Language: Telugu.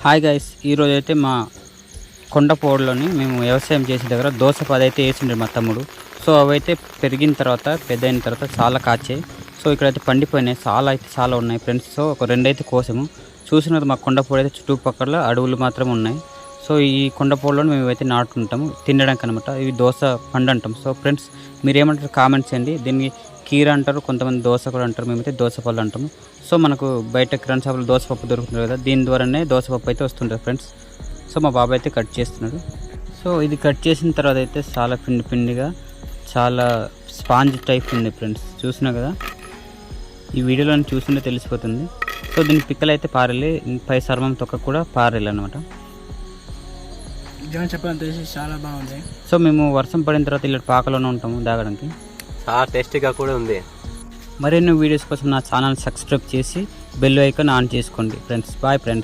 హాయ్ గైస్, ఈరోజు అయితే మా కొండపోడులోని మేము వ్యవసాయం చేసే దగ్గర దోస 10 అయితే వేసిండే మా తమ్ముడు. సో అవైతే పెరిగిన తర్వాత పెద్ద అయిన తర్వాత చాలా కాచాయి. సో ఇక్కడైతే పండిపోయినాయి, చాలా ఉన్నాయి ఫ్రెండ్స్. సో ఒక 2 అయితే కోసాము. చూసినది మా కొండపోడు అయితే చుట్టుపక్కల అడవులు మాత్రం ఉన్నాయి. సో ఈ కొండపోడులో మేమైతే నాటుకుంటాము తినడానికి అనమాట. ఇవి దోస పండు అంటాం. సో ఫ్రెండ్స్, మీరు ఏమంటారు కామెంట్ చేయండి. దీన్ని కీర అంటారు, కొంతమంది దోస కూడా అంటారు, మేమైతే దోస పళ్ళు అంటాము. సో మనకు బయట కిరాణా షాపులో దోసపప్పు దొరుకుతుంది కదా, దీని ద్వారానే దోసపప్పు అయితే వస్తుంటుంది ఫ్రెండ్స్. సో మా బాబాయ్ అయితే కట్ చేస్తున్నాడు. సో ఇది కట్ చేసిన తర్వాత అయితే చాలా పిండిగా చాలా స్పాంజ్ టైప్ ఉంది ఫ్రెండ్స్. చూసినా కదా, ఈ వీడియోలో చూస్తుంటే తెలిసిపోతుంది. సో దీని పిక్కలు అయితే పారేలి, పై చర్మం తొక్క కూడా పారేలి అనమాట. చెప్పాలంటే చాలా బాగుంది. సో మేము వర్షం పడిన తర్వాత ఇలా పాకలోనే ఉంటాము దాగడానికి. చాలా టేస్టీగా కూడా ఉంది. మరెన్నో వీడియోస్ కోసం నా ఛానల్ సబ్స్క్రైబ్ చేసి బెల్ ఐకాన్ ఆన్ చేసుకోండి ఫ్రెండ్స్. Bye friends.